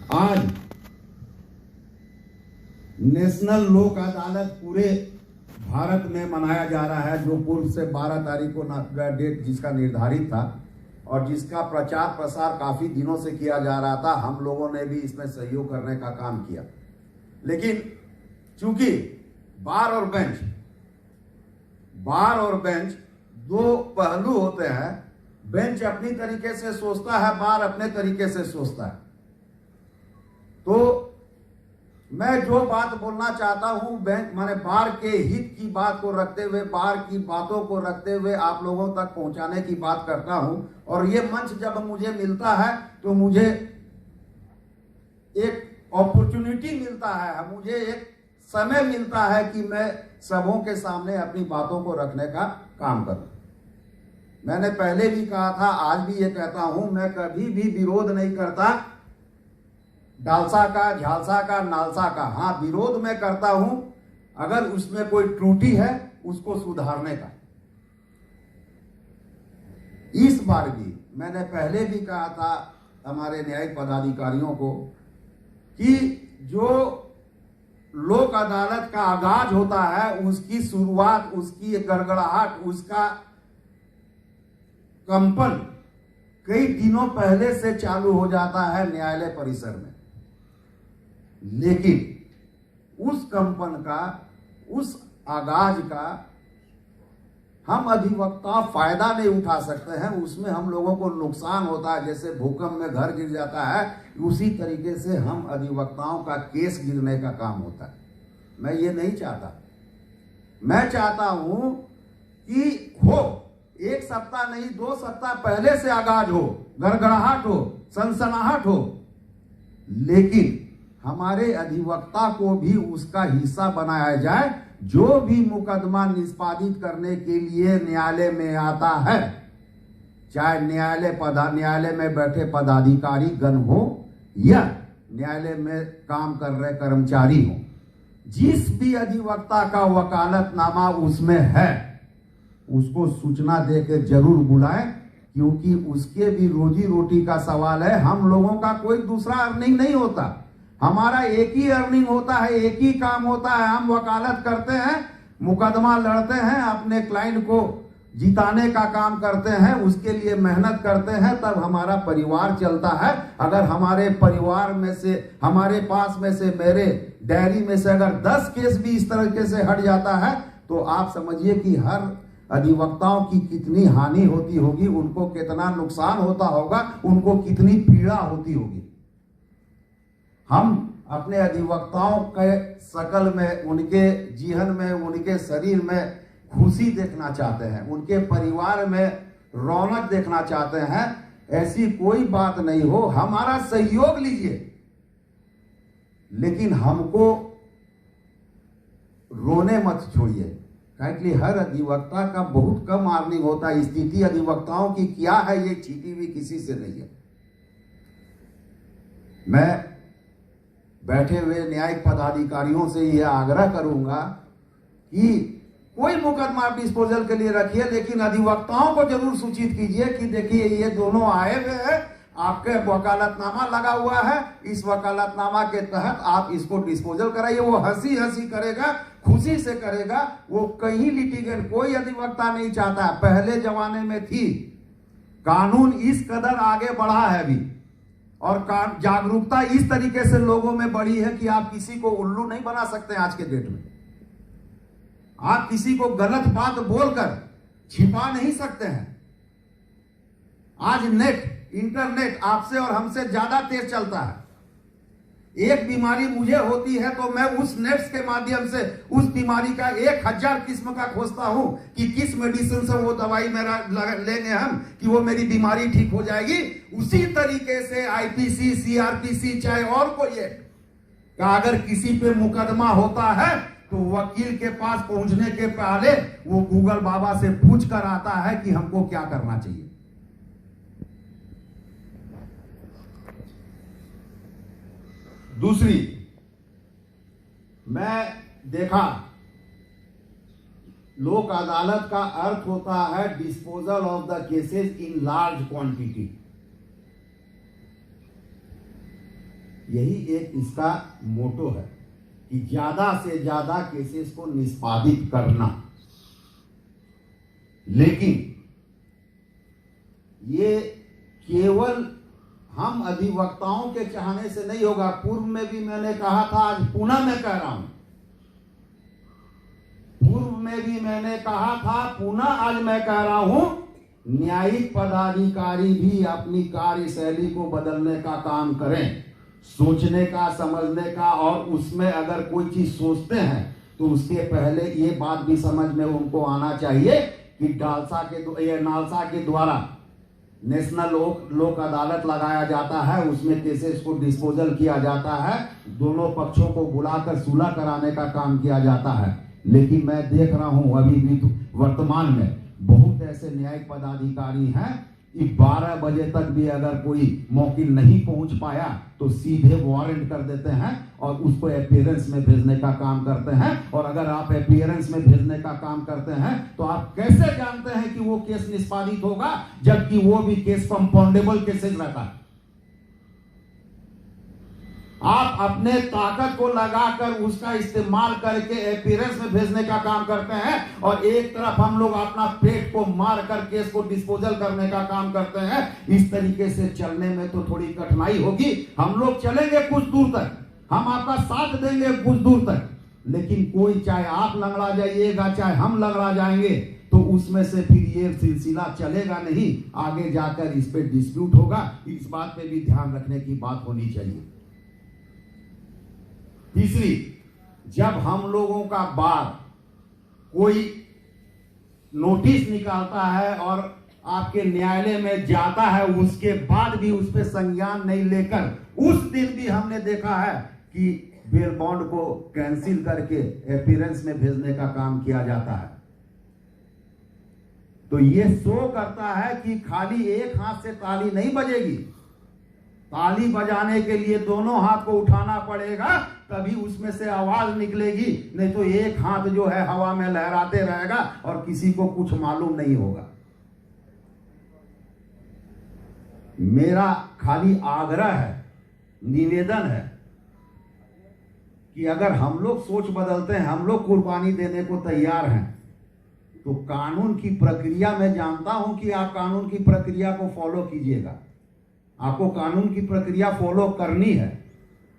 आज नेशनल लोक अदालत पूरे भारत में मनाया जा रहा है, जो पूर्व से 12 तारीख को डेट जिसका निर्धारित था और जिसका प्रचार प्रसार काफी दिनों से किया जा रहा था। हम लोगों ने भी इसमें सहयोग करने का काम किया, लेकिन चूंकि बार और बेंच दो पहलू होते हैं। बेंच अपनी तरीके से सोचता है, बार अपने तरीके से सोचता है। तो मैं जो बात बोलना चाहता हूं, बैंक माने बार के हित की बात को रखते हुए, बार की बातों को रखते हुए आप लोगों तक पहुंचाने की बात करता हूं। और ये मंच जब मुझे मिलता है तो मुझे एक अपॉर्चुनिटी मिलता है, मुझे एक समय मिलता है कि मैं सबों के सामने अपनी बातों को रखने का काम करूं। मैंने पहले भी कहा था, आज भी ये कहता हूं, मैं कभी भी विरोध नहीं करता डालसा का, झालसा का, नालसा का। हाँ, विरोध मैं करता हूं अगर उसमें कोई त्रुटि है उसको सुधारने का। इस बार भी मैंने पहले भी कहा था हमारे न्यायिक पदाधिकारियों को कि जो लोक अदालत का आगाज होता है, उसकी शुरुआत, उसकी गड़गड़ाहट, उसका कंपन कई दिनों पहले से चालू हो जाता है न्यायालय परिसर में। लेकिन उस कंपन का, उस आगाज का हम अधिवक्ता फायदा नहीं उठा सकते हैं। उसमें हम लोगों को नुकसान होता है। जैसे भूकंप में घर गिर जाता है, उसी तरीके से हम अधिवक्ताओं का केस गिरने का काम होता है। मैं ये नहीं चाहता। मैं चाहता हूं कि हो, 1 सप्ताह नहीं 2 सप्ताह पहले से आगाज हो, गड़गड़ाहट हो, सनसनाहट हो, लेकिन हमारे अधिवक्ता को भी उसका हिस्सा बनाया जाए। जो भी मुकदमा निष्पादित करने के लिए न्यायालय में आता है, चाहे न्यायालय में बैठे पदाधिकारी गण हो या न्यायालय में काम कर रहे कर्मचारी हो, जिस भी अधिवक्ता का वकालतनामा उसमें है उसको सूचना देकर जरूर बुलाएं, क्योंकि उसके भी रोजी रोटी का सवाल है। हम लोगों का कोई दूसरा अर्निंग नहीं होता, हमारा एक ही अर्निंग होता है, एक ही काम होता है। हम वकालत करते हैं, मुकदमा लड़ते हैं, अपने क्लाइंट को जिताने का काम करते हैं, उसके लिए मेहनत करते हैं, तब हमारा परिवार चलता है। अगर हमारे परिवार में से, हमारे पास में से, मेरे डायरी में से अगर 10 केस भी इस तरीके से हट जाता है तो आप समझिए कि हर अधिवक्ताओं की कितनी हानि होती होगी, उनको कितना नुकसान होता होगा, उनको कितनी पीड़ा होती होगी। हम अपने अधिवक्ताओं के शकल में, उनके जीवन में, उनके शरीर में खुशी देखना चाहते हैं, उनके परिवार में रौनक देखना चाहते हैं। ऐसी कोई बात नहीं हो, हमारा सहयोग लीजिए, लेकिन हमको रोने मत छोड़िए। क्योंकि हर अधिवक्ता का बहुत कम अर्निंग होता है। स्थिति अधिवक्ताओं की क्या है ये छिपी हुई किसी से नहीं है। मैं बैठे हुए न्यायिक पदाधिकारियों से यह आग्रह करूंगा कि कोई मुकदमा डिस्पोजल के लिए रखिए, लेकिन अधिवक्ताओं को जरूर सूचित कीजिए कि देखिए ये दोनों आए हुए हैं, आपके वकालतनामा लगा हुआ है, इस वकालतनामा के तहत आप इसको डिस्पोजल कराइए। वो हंसी हंसी करेगा, खुशी से करेगा। वो कहीं लिटिगेंट, कोई अधिवक्ता नहीं चाहता। पहले जमाने में थी, कानून इस कदर आगे बढ़ा है अभी, और जागरूकता इस तरीके से लोगों में बढ़ी है कि आप किसी को उल्लू नहीं बना सकते। आज के डेट में आप किसी को गलत बात बोलकर छिपा नहीं सकते हैं। आज इंटरनेट आपसे और हमसे ज्यादा तेज चलता है। एक बीमारी मुझे होती है तो मैं उस नेट्स के माध्यम से उस बीमारी का 1000 किस्म का खोजता हूं कि किस मेडिसिन से वो दवाई मेरा लेंगे हम कि वो मेरी बीमारी ठीक हो जाएगी। उसी तरीके से आईपीसी, सीआरपीसी, चाहे और कोई एक्ट का अगर किसी पे मुकदमा होता है तो वकील के पास पहुंचने के पहले वो गूगल बाबा से पूछ कर आता है कि हमको क्या करना चाहिए। दूसरी, मैं देखा लोक अदालत का अर्थ होता है disposal of the cases in large quantity. यही एक इसका मोटो है कि ज्यादा से ज्यादा केसेस को निष्पादित करना। लेकिन ये केवल हम अधिवक्ताओं के चाहने से नहीं होगा। पूर्व में भी मैंने कहा था, आज पुनः मैं कह रहा हूं, पूर्व में भी मैंने कहा था, पुनः आज मैं कह रहा हूं, न्यायिक पदाधिकारी भी अपनी कार्यशैली को बदलने का काम करें, सोचने का, समझने का। और उसमें अगर कोई चीज सोचते हैं तो उसके पहले ये बात भी समझ में उनको आना चाहिए कि नालसा के द्वारा नेशनल लोक अदालत लगाया जाता है, उसमें केसेस को डिस्पोजल किया जाता है, दोनों पक्षों को बुलाकर सुलह कराने का काम किया जाता है। लेकिन मैं देख रहा हूं अभी भी वर्तमान में बहुत ऐसे न्यायिक पदाधिकारी हैं कि 12 बजे तक भी अगर कोई मौकिल नहीं पहुंच पाया तो सीधे वारंट कर देते हैं और उसको अपीयरेंस में भेजने का काम करते हैं। और अगर आप अपीयरेंस में भेजने का काम करते हैं तो आप कैसे जानते हैं कि वो केस निष्पादित होगा, जबकि वो भी केस कंपाउंडेबल केसेस रहता है। आप अपने ताकत को लगाकर उसका इस्तेमाल करके अपीयरेंस में भेजने का काम करते हैं और एक तरफ हम लोग अपना पेट को मार कर केस को डिस्पोजल करने का काम करते हैं। इस तरीके से चलने में तो थोड़ी कठिनाई होगी। हम लोग चलेंगे कुछ दूर तक, हम आपका साथ देंगे कुछ दूर तक, लेकिन कोई, चाहे आप लंगड़ा जाइएगा चाहे हम लंगड़ा जाएंगे, तो उसमें से फिर ये सिलसिला चलेगा नहीं, आगे जाकर इस पे डिस्प्यूट होगा। इस बात पे भी ध्यान रखने की बात होनी चाहिए। तीसरी, जब हम लोगों का बार कोई नोटिस निकालता है और आपके न्यायालय में जाता है, उसके बाद भी उस पर संज्ञान नहीं लेकर, उस दिन भी हमने देखा है कि बेल बॉन्ड को कैंसिल करके अपीयरेंस में भेजने का काम किया जाता है। तो ये शो करता है कि खाली एक हाथ से ताली नहीं बजेगी, ताली बजाने के लिए दोनों हाथ को उठाना पड़ेगा, तभी उसमें से आवाज निकलेगी। नहीं तो एक हाथ जो है हवा में लहराते रहेगा और किसी को कुछ मालूम नहीं होगा। मेरा खाली आग्रह है, निवेदन है कि अगर हम लोग सोच बदलते हैं, हम लोग कुर्बानी देने को तैयार हैं, तो कानून की प्रक्रिया, मैं जानता हूं कि आप कानून की प्रक्रिया को फॉलो कीजिएगा, आपको कानून की प्रक्रिया फॉलो करनी है।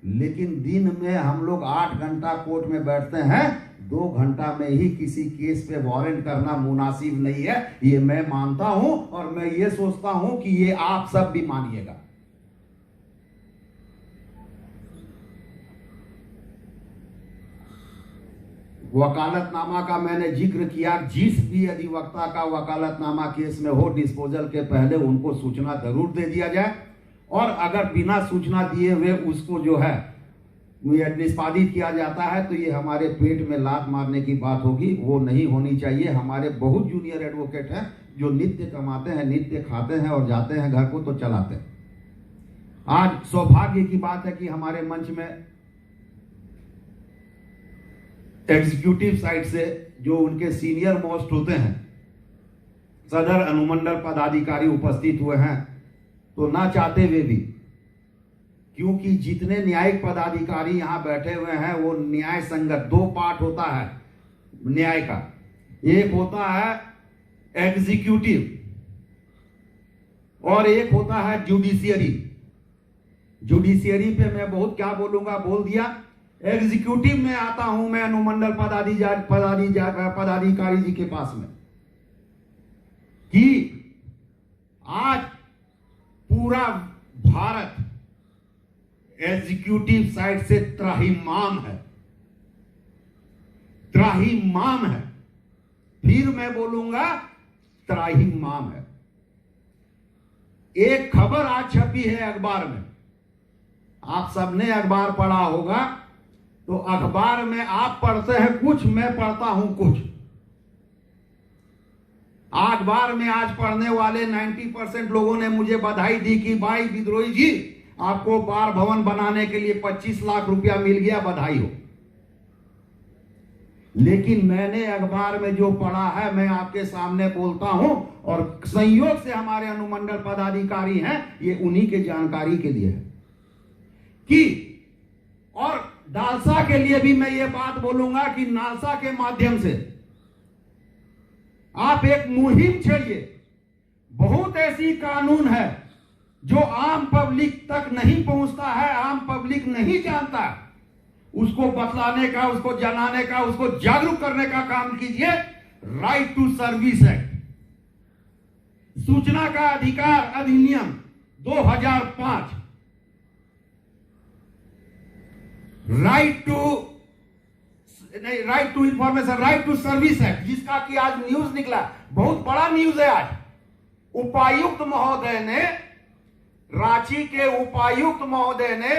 लेकिन दिन में हम लोग 8 घंटा कोर्ट में बैठते हैं, 2 घंटा में ही किसी केस पे वारंट करना मुनासिब नहीं है। ये मैं मानता हूं और मैं ये सोचता हूं कि ये आप सब भी मानिएगा। वकालतनामा का मैंने जिक्र किया, जिस भी अधिवक्ता का वकालतनामा केस में हो, डिस्पोजल के पहले उनको सूचना जरूर दे दिया जाए। और अगर बिना सूचना दिए हुए उसको जो है निष्पादित किया जाता है तो ये हमारे पेट में लात मारने की बात होगी, वो नहीं होनी चाहिए। हमारे बहुत जूनियर एडवोकेट हैं जो नित्य कमाते हैं, नित्य खाते हैं और जाते हैं घर को तो चलाते हैं। आज सौभाग्य की बात है कि हमारे मंच में एग्जीक्यूटिव साइड से जो उनके सीनियर मोस्ट होते हैं, सदर अनुमंडल पदाधिकारी उपस्थित हुए हैं। तो ना चाहते हुए भी, क्योंकि जितने न्यायिक पदाधिकारी यहां बैठे हुए हैं वो न्याय संगत, 2 पार्ट होता है न्याय का, एक होता है एग्जीक्यूटिव और एक होता है जुडिशियरी। जुडिशियरी पे मैं बहुत क्या बोलूंगा, बोल दिया। एग्जीक्यूटिव में आता हूं मैं अनुमंडल पदाधिकारी जी के पास में कि आज पूरा भारत एग्जीक्यूटिव साइड से त्राहिमाम है, त्राहिमाम है। फिर मैं बोलूंगा त्राहिमाम है। एक खबर आज छपी है अखबार में, आप सबने अखबार पढ़ा होगा, तो अखबार में आप पढ़ते हैं कुछ, मैं पढ़ता हूं कुछ। अखबार में आज पढ़ने वाले 90% लोगों ने मुझे बधाई दी कि भाई विद्रोही जी, आपको बार भवन बनाने के लिए 25 लाख रुपया मिल गया, बधाई हो। लेकिन मैंने अखबार में जो पढ़ा है मैं आपके सामने बोलता हूं, और संयोग से हमारे अनुमंडल पदाधिकारी हैं, ये उन्हीं के जानकारी के लिए है कि, और नालसा के लिए भी मैं ये बात बोलूंगा कि नालसा के माध्यम से आप एक मुहिम छेड़िए। बहुत ऐसी कानून है जो आम पब्लिक तक नहीं पहुंचता है, आम पब्लिक नहीं जानता, उसको बतलाने का, उसको जनाने का, उसको जागरूक करने का काम कीजिए। राइट टू सर्विस एक्ट, सूचना का अधिकार अधिनियम 2005, right to information, right to service act, जिसका कि आज न्यूज निकला, बहुत बड़ा न्यूज है आज। उपायुक्त महोदय ने, रांची के उपायुक्त महोदय ने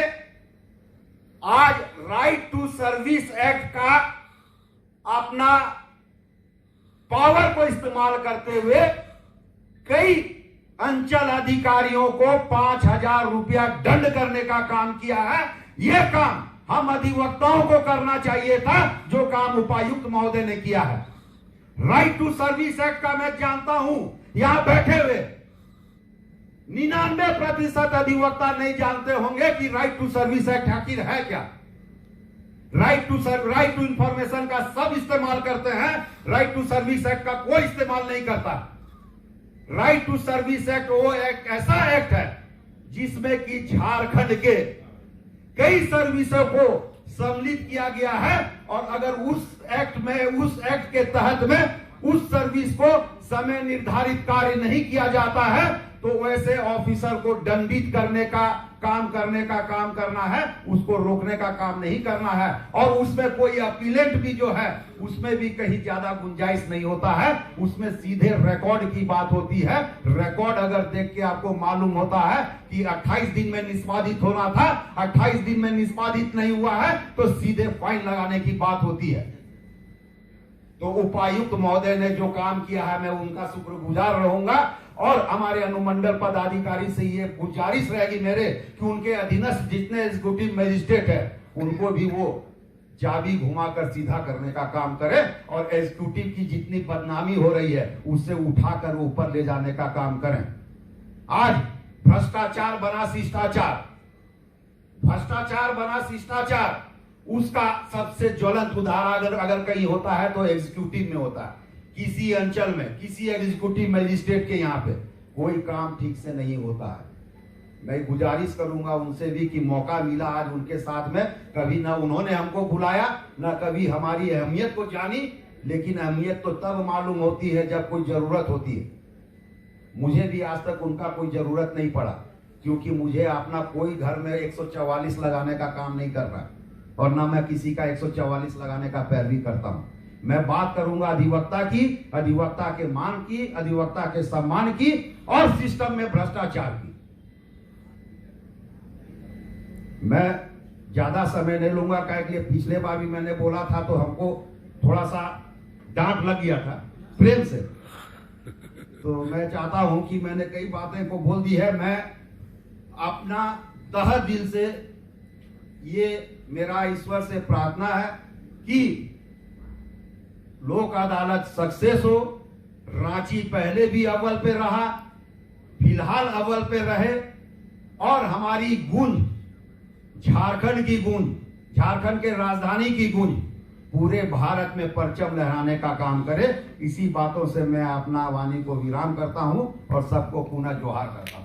आज राइट टू सर्विस एक्ट का अपना पावर को इस्तेमाल करते हुए कई अंचल अधिकारियों को 5,000 रुपया दंड करने का काम किया है। यह काम हम अधिवक्ताओं को करना चाहिए था, जो काम उपायुक्त महोदय ने किया है। राइट टू सर्विस एक्ट का मैं जानता हूं, यहां बैठे हुए 99% अधिवक्ता नहीं जानते होंगे कि राइट टू सर्विस एक्ट आखिर है क्या। राइट टू इंफॉर्मेशन का सब इस्तेमाल करते हैं, राइट टू सर्विस एक्ट का कोई इस्तेमाल नहीं करता। राइट टू सर्विस एक्ट वो एक ऐसा एक्ट है जिसमें कि झारखंड के कई सर्विसों को सम्मिलित किया गया है, और अगर उस एक्ट के तहत में उस सर्विस को समय निर्धारित कार्य नहीं किया जाता है तो वैसे ऑफिसर को दंडित करने का काम करना है, उसको रोकने का काम नहीं करना है। और उसमें कोई अपीलेंट भी जो है उसमें भी कहीं ज्यादा गुंजाइश नहीं होता है, उसमें सीधे रिकॉर्ड की बात होती है। रिकॉर्ड अगर देख के आपको मालूम होता है कि 28 दिन में निष्पादित होना था, 28 दिन में निष्पादित नहीं हुआ है, तो सीधे फाइन लगाने की बात होती है। तो उपायुक्त महोदय ने जो काम किया है, मैं उनका शुक्रगुजार रहूंगा, और हमारे अनुमंडल पदाधिकारी से ये गुजारिश रहेगी मेरे कि उनके अधीनस्थ जितने एग्जीक्यूटिव मजिस्ट्रेट है उनको भी वो चाबी घुमाकर सीधा करने का काम करें, और एग्जीक्यूटिव की जितनी बदनामी हो रही है उससे उठाकर ऊपर ले जाने का काम करें। आज भ्रष्टाचार बना शिष्टाचार, उसका सबसे ज्वलंत उदाहरण अगर कहीं होता है तो एग्जीक्यूटिव में होता है। किसी अंचल में किसी एग्जीक्यूटिव मजिस्ट्रेट के यहाँ पे कोई काम ठीक से नहीं होता है। मैं गुजारिश करूंगा उनसे भी कि मौका मिला आज उनके साथ में, कभी ना उन्होंने हमको बुलाया ना कभी हमारी अहमियत को जानी, लेकिन अहमियत तो तब मालूम होती है जब कोई जरूरत होती है। मुझे भी आज तक उनका कोई जरूरत नहीं पड़ा, क्योंकि मुझे अपना कोई घर में 144 लगाने का काम नहीं कर रहा, और ना मैं किसी का 144 लगाने का पैरवी करता हूं। मैं बात करूंगा अधिवक्ता की, अधिवक्ता के मान की, अधिवक्ता के सम्मान की, और सिस्टम में भ्रष्टाचार की। मैं ज्यादा समय नहीं लूंगा, क्योंकि पिछले बार भी मैंने बोला था तो हमको थोड़ा सा डांट लग गया था प्रेम से, तो मैं चाहता हूं कि मैंने कई बातें को बोल दी है। मैं अपना तहे दिल से ये मेरा ईश्वर से प्रार्थना है कि लोक अदालत सक्सेस हो। रांची पहले भी अव्वल पे रहा, फिलहाल अव्वल पे रहे, और हमारी गूंज, झारखंड की गूंज, झारखंड के राजधानी की गूंज पूरे भारत में परचम लहराने का काम करे। इसी बातों से मैं अपना वाणी को विराम करता हूं और सबको पुनः जोहार करता हूं।